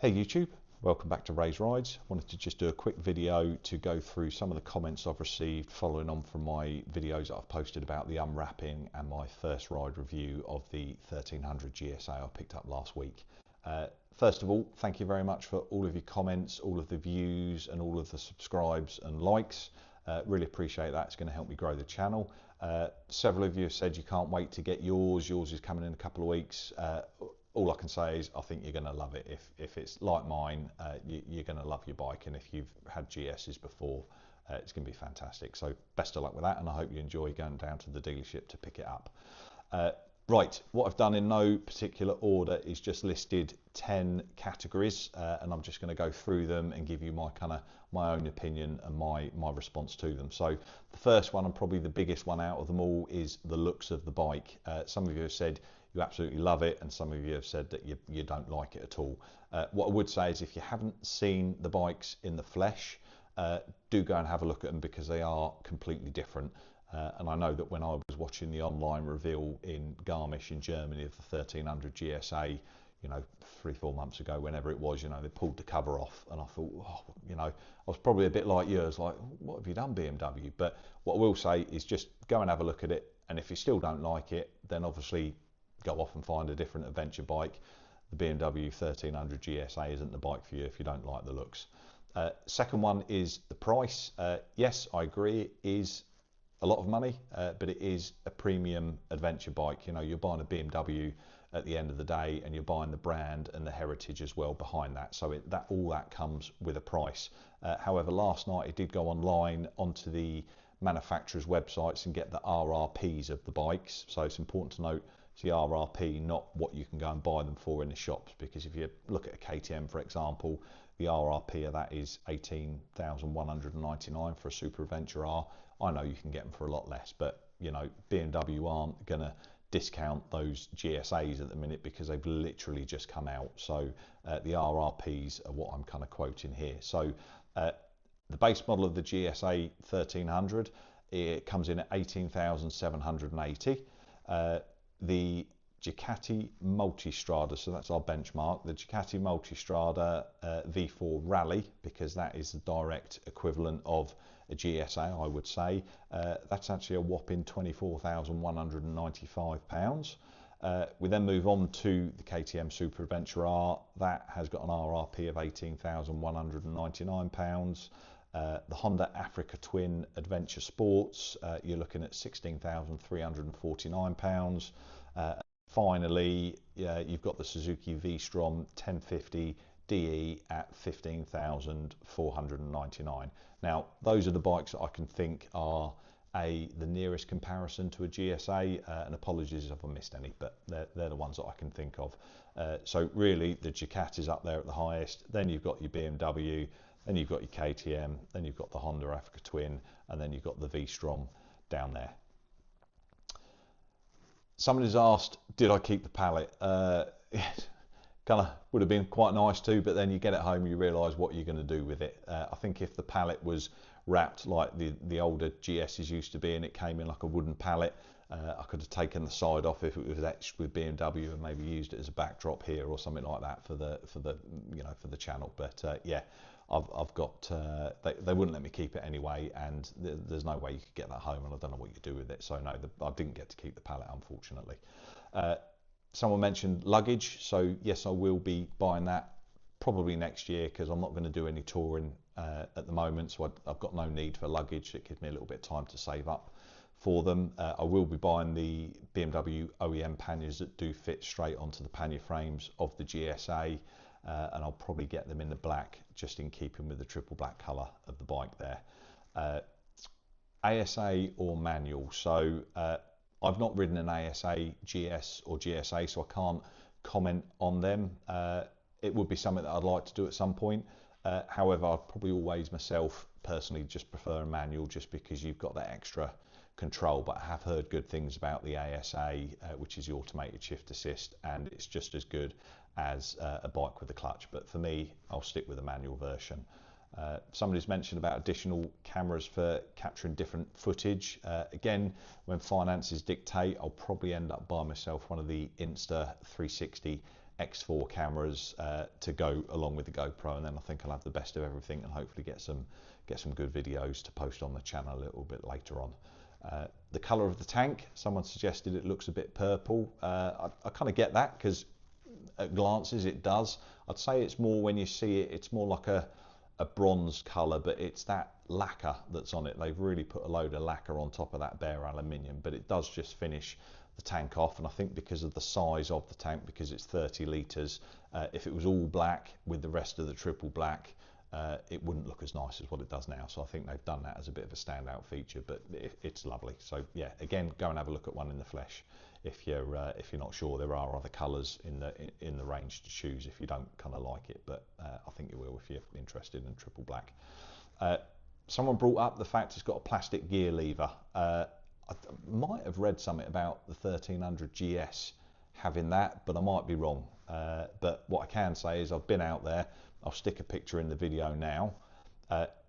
Hey YouTube, welcome back to Ray's Rides. Wanted to just do a quick video to go through some of the comments I've received following on from my videos that I've posted about the unwrapping and my first ride review of the 1300 GSA I picked up last week. First of all, thank you very much for all of your comments, all of the views and all of the subscribes and likes. Really appreciate that. It's going to help me grow the channel. Several of you have said you can't wait to get yours. Yours is coming in a couple of weeks. All I can say is I think you're going to love it. If it's like mine, you're going to love your bike, and if you've had GSs before, it's going to be fantastic. So best of luck with that, and I hope you enjoy going down to the dealership to pick it up. Right, what I've done in no particular order is just listed 10 categories, and I'm just going to go through them and give you my own opinion and my response to them. So the first one, and probably the biggest one out of them all, is the looks of the bike. Some of you have said you absolutely love it, and some of you have said that you don't like it at all. What I would say is if you haven't seen the bikes in the flesh, do go and have a look at them, because they are completely different. And I know that when I was watching the online reveal in Garmisch in Germany of the 1300 GSA, 3-4 months ago, whenever it was, they pulled the cover off, and I thought, I was probably a bit like yours, like, what have you done, BMW? But what I will say is just go and have a look at it, and if you still don't like it, then obviously go off and find a different adventure bike. The BMW 1300 GSA isn't the bike for you if you don't like the looks. Second one is the price. Yes, I agree, it is a lot of money, but it is a premium adventure bike. You're buying a BMW at the end of the day, and you're buying the brand and the heritage as well behind that. So all that comes with a price. However, last night I did go online onto the manufacturers' websites and get the RRPs of the bikes. So it's important to note it's the RRP, not what you can go and buy them for in the shops, because if you look at a KTM, for example, the RRP of that is 18,199 for a Super Adventure R. I know you can get them for a lot less, but BMW aren't going to discount those GSAs at the minute because they've literally just come out. So the RRPs are what I'm kind of quoting here. So the base model of the GSA 1300, it comes in at 18,780. The Ducati Multistrada, so that's our benchmark, the Ducati Multistrada V4 Rally, because that is the direct equivalent of a GSA, I would say. That's actually a whopping £24,195. We then move on to the KTM Super Adventure R. That has got an RRP of £18,199. The Honda Africa Twin Adventure Sports, you're looking at £16,349. Finally, you've got the Suzuki V-Strom 1050 DE at £15,499. Now, those are the bikes that I can think are the nearest comparison to a GSA, and apologies if I missed any, but they're the ones that I can think of. So really, the Ducati's up there at the highest, then you've got your BMW, then you've got your KTM, then you've got the Honda Africa Twin, and then you've got the V-Strom down there. Somebody's asked, did I keep the Pallet? Kind of would have been quite nice to, but then you get it home and you realise what you're going to do with it. I think if the Pallet was wrapped like the older GSs used to be, and it came in like a wooden pallet, I could have taken the side off if it was etched with BMW and maybe used it as a backdrop here or something like that for the channel. But yeah, I've got they wouldn't let me keep it anyway, and there's no way you could get that home, and I don't know what you do with it. So no, I didn't get to keep the Pallet, unfortunately. Someone mentioned luggage, so yes, I will be buying that probably next year, because I'm not going to do any touring at the moment, so I've got no need for luggage. It gives me a little bit of time to save up for them. I will be buying the BMW OEM panniers that do fit straight onto the pannier frames of the GSA, and I'll probably get them in the black, just in keeping with the triple black colour of the bike there. ASA or manual, so I've not ridden an ASA GS or GSA, so I can't comment on them. It would be something that I'd like to do at some point. However, I'd probably always myself personally just prefer a manual, just because you've got that extra control. But I have heard good things about the ASA, which is the automated shift assist, and it's just as good as a bike with a clutch. But for me, I'll stick with the manual version. Somebody's mentioned about additional cameras for capturing different footage. Again, when finances dictate, I'll probably end up buying myself one of the Insta 360 X4 cameras to go along with the GoPro, and then I think I'll have the best of everything and hopefully get some good videos to post on the channel a little bit later on. The colour of the tank, someone suggested it looks a bit purple. I kind of get that, because at glances it does. I'd say it's more, when you see it, it's more like a bronze colour, but it's that lacquer that's on it. They've really put a load of lacquer on top of that bare aluminium, but it does just finish the tank off. And I think because of the size of the tank, because it's 30 litres, if it was all black with the rest of the triple black, it wouldn't look as nice as what it does now. So I think they've done that as a bit of a standout feature, but it's lovely. So yeah, again, go and have a look at one in the flesh if you're not sure. There are other colours in the range to choose if you don't kind of like it, but I think you will if you're interested in triple black. Someone brought up the fact it's got a plastic gear lever. I might have read something about the 1300GS having that, but I might be wrong. But what I can say is I've been out there. I'll stick a picture in the video now.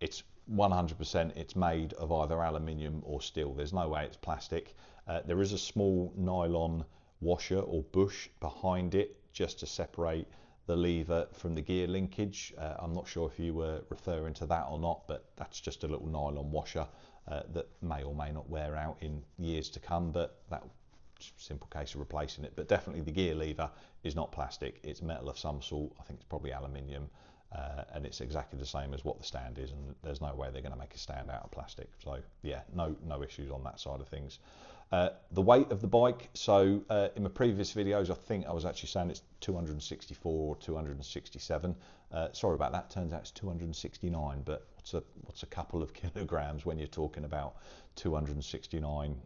It's 100%, it's made of either aluminium or steel. There's no way it's plastic. There is a small nylon washer or bush behind it just to separate the lever from the gear linkage. I'm not sure if you were referring to that or not, but that's just a little nylon washer that may or may not wear out in years to come, but that simple case of replacing it. But definitely the gear lever is not plastic, it's metal of some sort. I think it's probably aluminium, and it's exactly the same as what the stand is, and there's no way they're going to make a stand out of plastic. So yeah, no issues on that side of things. The weight of the bike, so in my previous videos I think I was actually saying it's 264 or 267. Sorry about that, turns out it's 269, but what's a couple of kilograms when you're talking about 269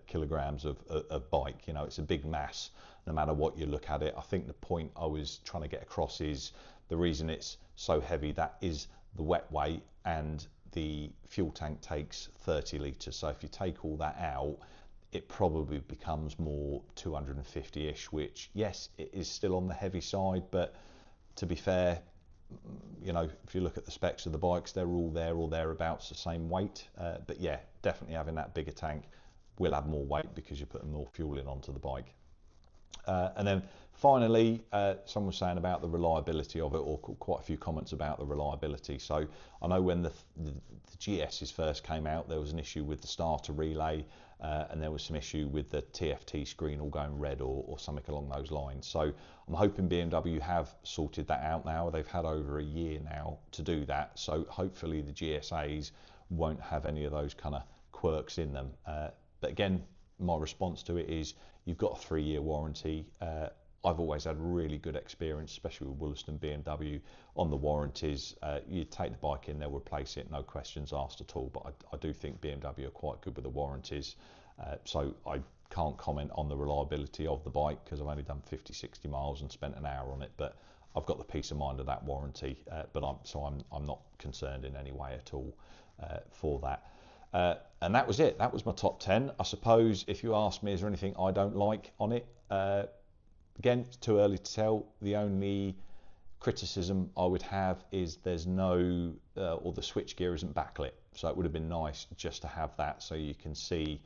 kilograms of bike? You know, it's a big mass no matter what you look at it. I think the point I was trying to get across is the reason it's so heavy, that is the wet weight, and the fuel tank takes 30 litres. So if you take all that out, it probably becomes more 250-ish, which, yes, it is still on the heavy side, but to be fair, you know, if you look at the specs of the bikes, they're all there or thereabouts the same weight. But yeah, definitely having that bigger tank will add more weight because you're putting more fuel in onto the bike. And then finally, someone was saying about the reliability of it, or quite a few comments about the reliability. So I know when the GS's first came out, there was an issue with the starter relay, and there was some issue with the TFT screen all going red or something along those lines. So I'm hoping BMW have sorted that out now. They've had over a year now to do that. So hopefully the GSAs won't have any of those kind of quirks in them. But again, my response to it is you've got a 3-year warranty. I've always had really good experience, especially with Wollaston BMW on the warranties. You take the bike in, they'll replace it, no questions asked at all. But I do think BMW are quite good with the warranties. So I can't comment on the reliability of the bike because I've only done 50-60 miles and spent an hour on it. But I've got the peace of mind of that warranty. But I'm not concerned in any way at all for that. And that was it. That was my top 10. I suppose if you ask me, is there anything I don't like on it? Again, it's too early to tell. The only criticism I would have is there's no, or the switchgear isn't backlit. So it would have been nice just to have that so you can see,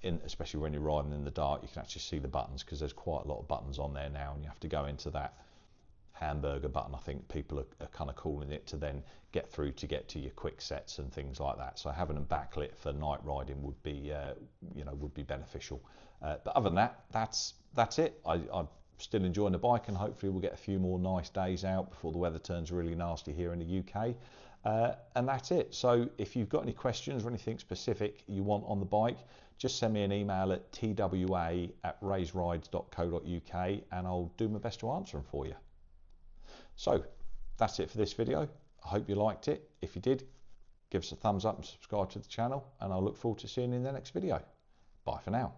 especially when you're riding in the dark, you can actually see the buttons, because there's quite a lot of buttons on there now, and you have to go into that hamburger button, I think people are kind of calling it, to then get through to get to your quick sets and things like that. So having them backlit for night riding would be, would be beneficial. But other than that, that's it. I'm still enjoying the bike, and hopefully we'll get a few more nice days out before the weather turns really nasty here in the UK. And that's it. So if you've got any questions or anything specific you want on the bike, just send me an email at twa@raiserides.co.uk and I'll do my best to answer them for you. So that's it for this video. I hope you liked it. If you did, give us a thumbs up and subscribe to the channel, and I'll look forward to seeing you in the next video. Bye for now.